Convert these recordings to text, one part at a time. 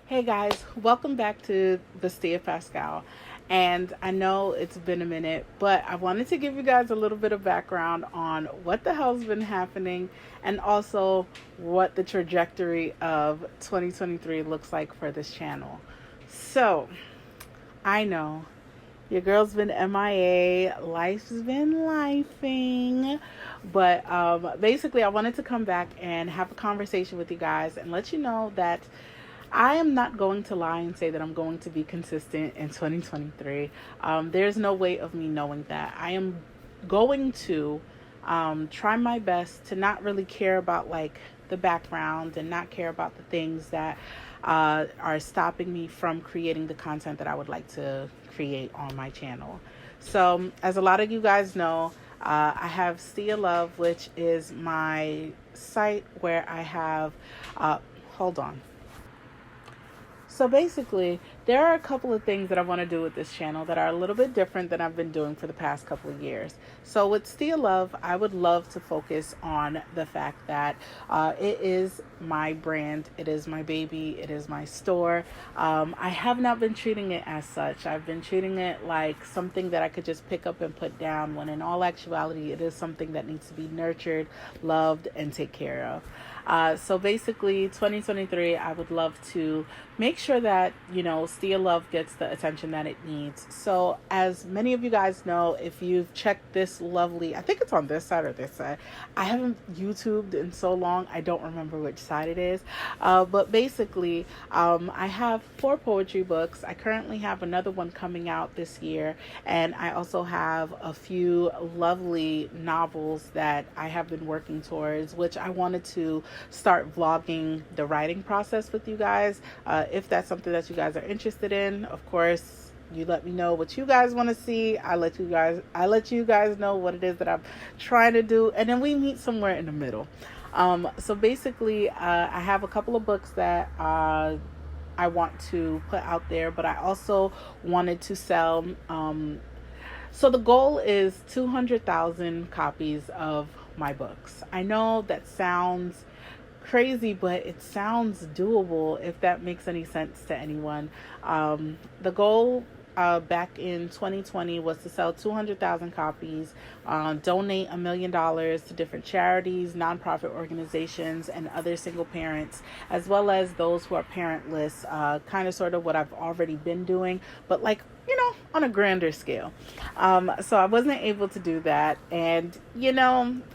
Hey guys, welcome back to VastiaPascale. And I know it's been a minute, but I wanted to give you guys a little bit of background on what the hell's been happening and also what the trajectory of 2023 looks like for this channel. So, I know your girl's been MIA, life's been lifing, but basically, I wanted to come back and have a conversation with you guys and let you know that I am not going to lie and say that I'm going to be consistent in 2023. There's no way of me knowing that. I am going to try my best to not really care about like the background and not care about the things that are stopping me from creating the content that I would like to create on my channel. So, as a lot of you guys know, I have Stia Love, which is my site where I have. Hold on. So basically, there are a couple of things that I want to do with this channel that are a little bit different than I've been doing for the past couple of years. So with Stia Love, I would love to focus on the fact that it is my brand, it is my baby, it is my store. I have not been treating it as such. I've been treating it like something that I could just pick up and put down, when in all actuality, it is something that needs to be nurtured, loved, and taken care of. So basically, 2023, I would love to make sure that, Stia Love gets the attention that it needs. So as many of you guys know, if you've checked this lovely, I think it's on this side or this side. I haven't YouTubed in so long, I don't remember which side it is. But basically, I have 4 poetry books. I currently have another one coming out this year. And I also have a few lovely novels that I have been working towards, which I wanted to start vlogging the writing process with you guys. If that's something that you guys are interested in, of course, you let me know what you guys want to see. I let you guys know what it is that I'm trying to do, and then we meet somewhere in the middle. So basically, I have a couple of books that I want to put out there, but I also wanted to sell. So the goal is 200,000 copies of my books. I know that sounds crazy, but it sounds doable, if that makes any sense to anyone. The goal back in 2020 was to sell 200,000 copies, donate $1 million to different charities, nonprofit organizations, and other single parents, as well as those who are parentless, kind of sort of what I've already been doing, but like, on a grander scale. So I wasn't able to do that. And,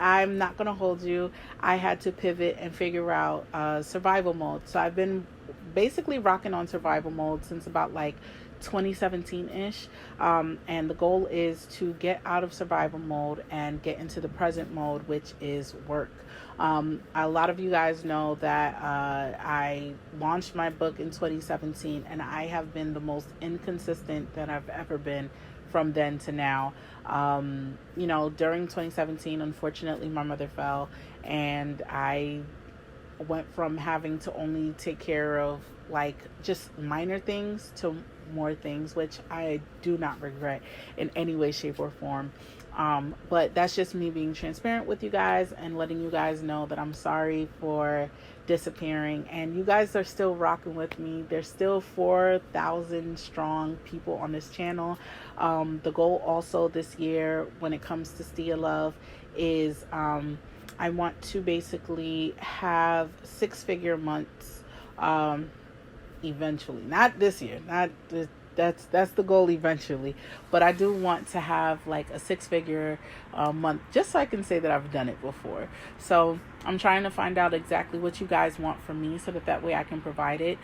I'm not going to hold you. I had to pivot and figure out survival mode. So I've been basically rocking on survival mode since about like 2017-ish. And the goal is to get out of survival mode and get into the present mode, which is work. A lot of you guys know that I launched my book in 2017, and I have been the most inconsistent that I've ever been from then to now. During 2017, unfortunately, my mother fell, and I went from having to only take care of like just minor things to more things, which I do not regret in any way, shape, or form. But that's just me being transparent with you guys and letting you guys know that I'm sorry for disappearing, and you guys are still rocking with me. There's still 4,000 strong people on this channel. The goal also this year when it comes to Stia Love is I want to basically have 6-figure months eventually. Not this year, not this. That's the goal eventually, but I do want to have like a 6-figure month, just so I can say that I've done it before. So I'm trying to find out exactly what you guys want from me, so that way I can provide it.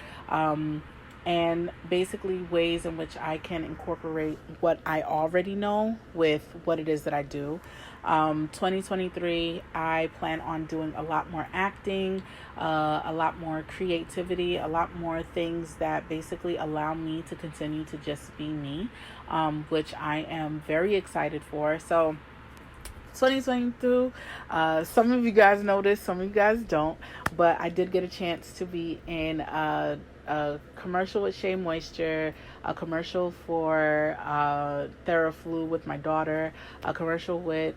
And basically ways in which I can incorporate what I already know with what it is that I do. 2023, I plan on doing a lot more acting, a lot more creativity, a lot more things that basically allow me to continue to just be me, which I am very excited for. So 2022, some of you guys know this, some of you guys don't, but I did get a chance to be in a commercial with Shea Moisture, a commercial for Theraflu with my daughter, a commercial with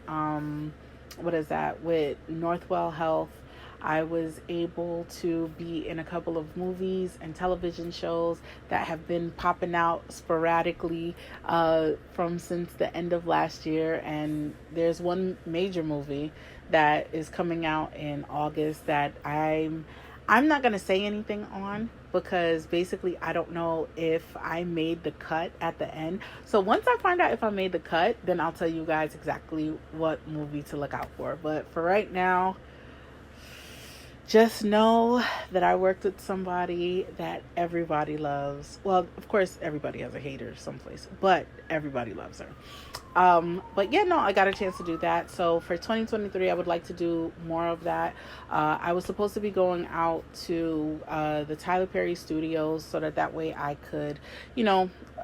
with Northwell Health. I was able to be in a couple of movies and television shows that have been popping out sporadically from since the end of last year. And there's one major movie that is coming out in August that I'm not going to say anything on, because basically I don't know if I made the cut at the end. So once I find out if I made the cut, then I'll tell you guys exactly what movie to look out for. But for right now, just know that I worked with somebody that everybody loves. Well, of course, everybody has a hater someplace, but everybody loves her. But yeah, no, I got a chance to do that. So for 2023, I would like to do more of that. I was supposed to be going out to the Tyler Perry studios so that way I could,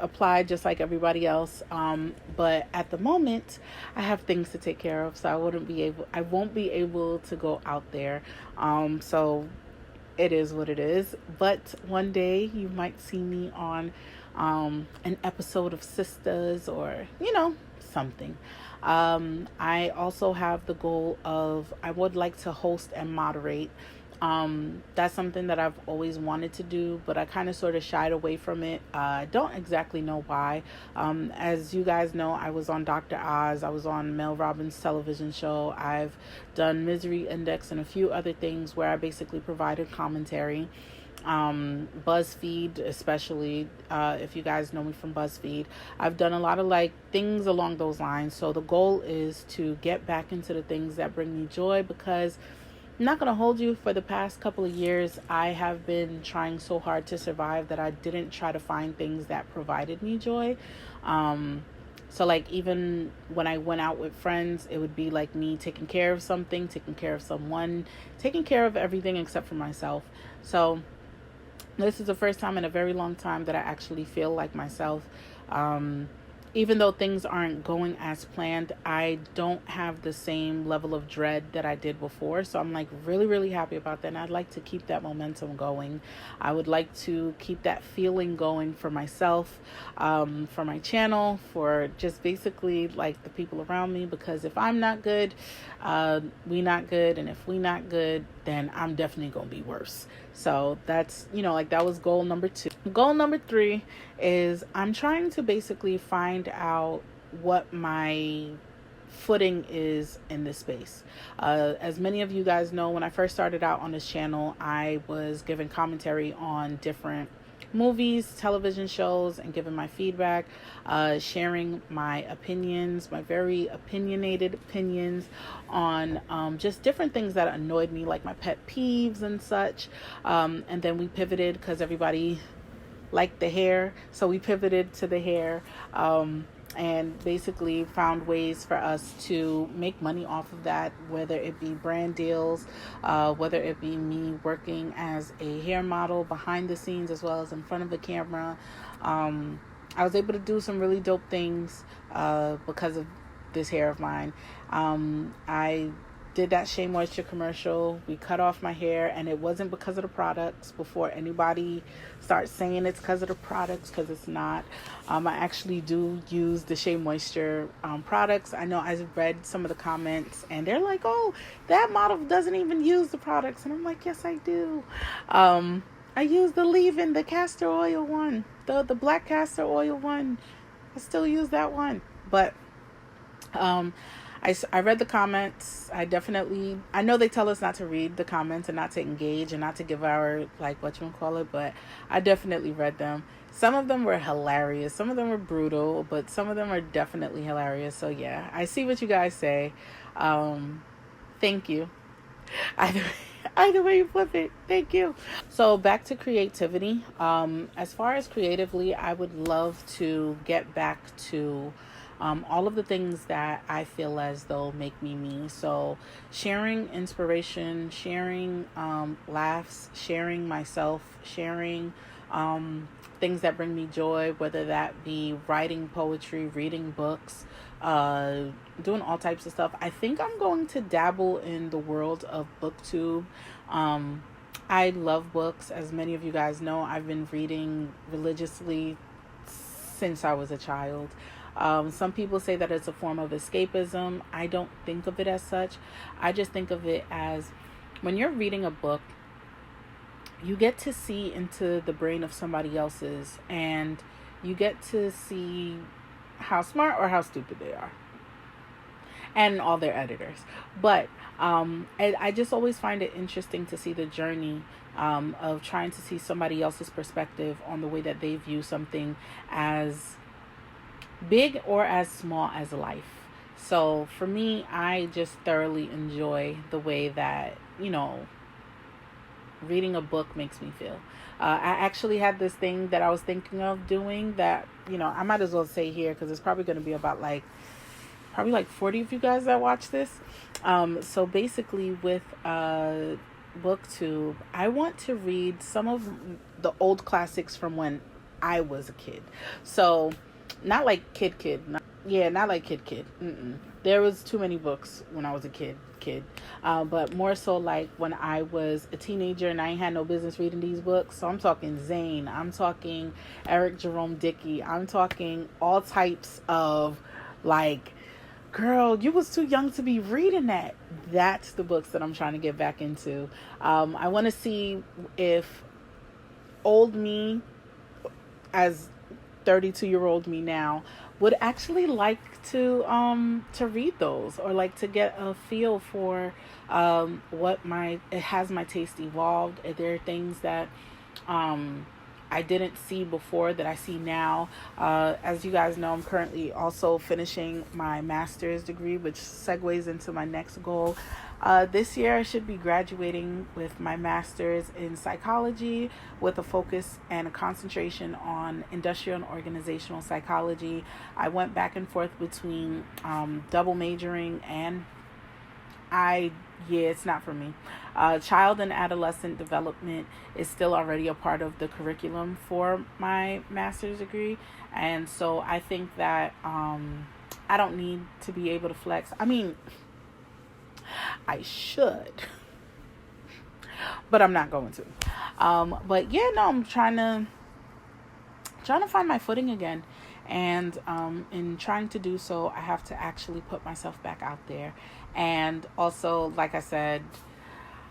apply just like everybody else. But at the moment, I have things to take care of, so I won't be able to go out there. So it is what it is. But one day you might see me on an episode of Sisters, or something. I also have the goal of, I would like to host and moderate. That's something that I've always wanted to do, but I kind of sort of shied away from it. I don't exactly know why. As you guys know, I was on Dr. Oz. I was on Mel Robbins' television show. I've done Misery Index and a few other things where I basically provided commentary. BuzzFeed, especially, if you guys know me from BuzzFeed, I've done a lot of things along those lines. So the goal is to get back into the things that bring me joy, because I'm not going to hold you, for the past couple of years, I have been trying so hard to survive that I didn't try to find things that provided me joy. So even when I went out with friends, it would be me taking care of something, taking care of someone, taking care of everything except for myself. So this is the first time in a very long time that I actually feel like myself. Even though things aren't going as planned, I don't have the same level of dread that I did before. So I'm really, really happy about that. And I'd like to keep that momentum going. I would like to keep that feeling going for myself, for my channel, for just basically the people around me. Because if I'm not good, we not good. And if we not good, then I'm definitely going to be worse. So that's, that was goal number 2. Goal number 3 is I'm trying to basically find out what my footing is in this space. As many of you guys know, when I first started out on this channel, I was giving commentary on different movies, television shows, and giving my feedback, sharing my opinions, my very opinionated opinions on just different things that annoyed me, like my pet peeves and such. And then we pivoted because everybody liked the hair, so we pivoted to the hair. And basically found ways for us to make money off of that, whether it be brand deals, whether it be me working as a hair model behind the scenes as well as in front of the camera. I was able to do some really dope things because of this hair of mine. I did that Shea Moisture commercial. We cut off my hair, and it wasn't because of the products. Before anybody starts saying it's because of the products, because it's not. I actually do use the Shea Moisture products. I know I've read some of the comments, and they're like, "Oh, that model doesn't even use the products," and I'm like, "Yes, I do. I use the leave-in, the castor oil one, the black castor oil one. I still use that one, but." I read the comments. I know they tell us not to read the comments and not to engage and not to give our, but I definitely read them. Some of them were hilarious. Some of them were brutal, but some of them are definitely hilarious. So yeah, I see what you guys say. Thank you. Either way you flip it, thank you. So back to creativity. As far as creatively, I would love to get back to all of the things that I feel as though make me me. So sharing inspiration, sharing laughs, sharing myself, sharing things that bring me joy, whether that be writing poetry, reading books, doing all types of stuff. I think I'm going to dabble in the world of Booktube. I love books. As many of you guys know, I've been reading religiously since I was a child. Some people say that it's a form of escapism. I don't think of it as such. I just think of it as when you're reading a book, you get to see into the brain of somebody else's, and you get to see how smart or how stupid they are, and all their editors. But I just always find it interesting to see the journey of trying to see somebody else's perspective on the way that they view something as big or as small as life. So for me, I just thoroughly enjoy the way that, reading a book makes me feel. I actually had this thing that I was thinking of doing that, I might as well say here because it's probably going to be about probably like 40 of you guys that watch this. So basically with Booktube, I want to read some of the old classics from when I was a kid. So not like kid. Not like kid. There was too many books when I was a kid. But more so like when I was a teenager and I ain't had no business reading these books. So I'm talking Zane. I'm talking Eric Jerome Dickey. I'm talking all types of like, girl, you was too young to be reading that. That's the books that I'm trying to get back into. I want to see if old me, as 32-year-old me now, would actually like to read those, or like to get a feel for has my taste evolved? Are there things that I didn't see before that I see now? As you guys know, I'm currently also finishing my master's degree, which segues into my next goal. This year I should be graduating with my master's in psychology with a focus and a concentration on industrial and organizational psychology. I went back and forth between double majoring and it's not for me. Child and adolescent development is still already a part of the curriculum for my master's degree. And so I think that I don't need to be able to flex. I mean, I should, but I'm not going to. But yeah, no, I'm trying to find my footing again. And in trying to do so, I have to actually put myself back out there. And also, like I said,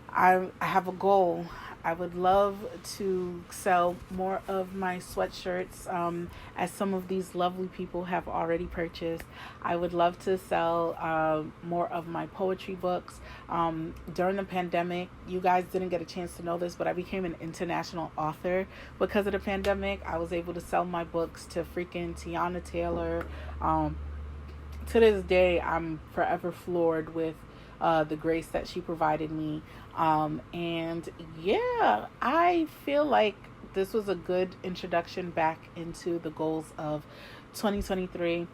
I have a goal. I would love to sell more of my sweatshirts, as some of these lovely people have already purchased. I would love to sell more of my poetry books. During the pandemic, you guys didn't get a chance to know this, but I became an international author because of the pandemic. I was able to sell my books to freaking Tiana Taylor. To this day, I'm forever floored with the grace that she provided me. And yeah, I feel like this was a good introduction back into the goals of 2023.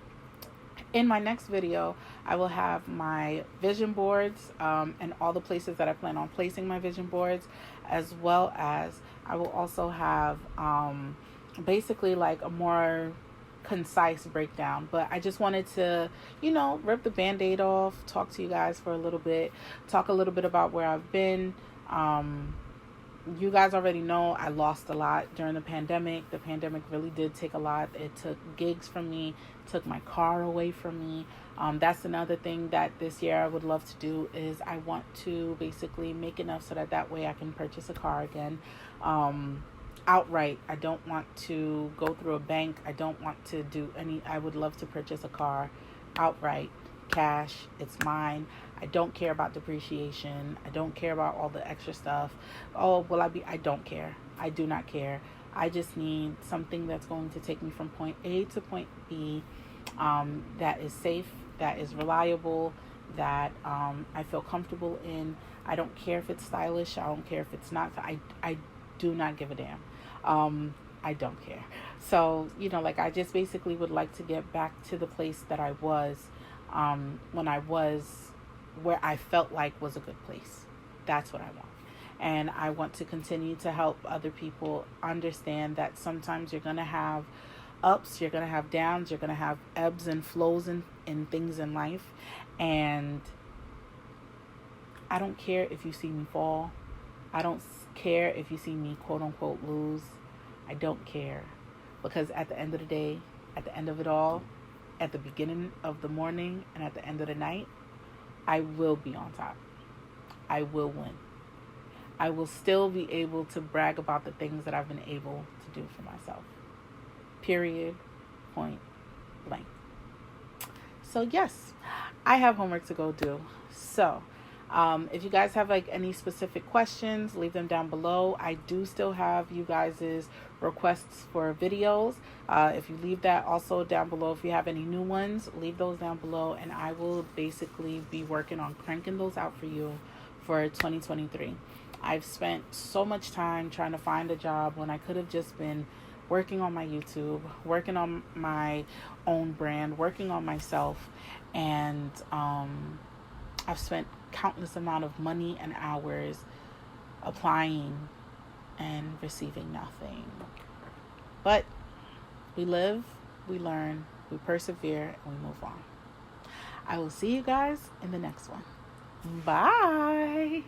In my next video, I will have my vision boards and all the places that I plan on placing my vision boards, as well as I will also have basically like a more concise breakdown. But I just wanted to, rip the band-aid off, talk to you guys for a little bit, talk a little bit about where I've been. You guys already know I lost a lot during the pandemic. The pandemic really did take a lot. It took gigs from me, took my car away from me. That's another thing that this year I would love to do is I want to basically make enough so that way I can purchase a car again. Outright. I don't want to go through a bank. I don't want to do I would love to purchase a car outright, cash. It's mine. I don't care about depreciation. I don't care about all the extra stuff. I don't care. I do not care. I just need something that's going to take me from point A to point B, that is safe, that is reliable, that I feel comfortable in. I don't care if it's stylish. I don't care if it's not. I do not give a damn. I don't care. So, I just basically would like to get back to the place that I was when I was where I felt like was a good place. That's what I want. And I want to continue to help other people understand that sometimes you're going to have ups, you're going to have downs, you're going to have ebbs and flows in things in life. And I don't care if you see me fall. I don't care if you see me quote unquote lose. I don't care, because at the end of the day, at the end of it all, at the beginning of the morning and at the end of the night, I will be on top. I will win. I will still be able to brag about the things that I've been able to do for myself. Period. Point blank. So yes, I have homework to go do. So if you guys have like any specific questions, leave them down below. I do still have you guys' requests for videos. If you leave that also down below, if you have any new ones, leave those down below, and I will basically be working on cranking those out for you for 2023. I've spent so much time trying to find a job when I could have just been working on my YouTube, working on my own brand, working on myself, and I've spent countless amount of money and hours applying and receiving nothing. But we live, we learn, we persevere, and we move on. I will see you guys in the next one. Bye.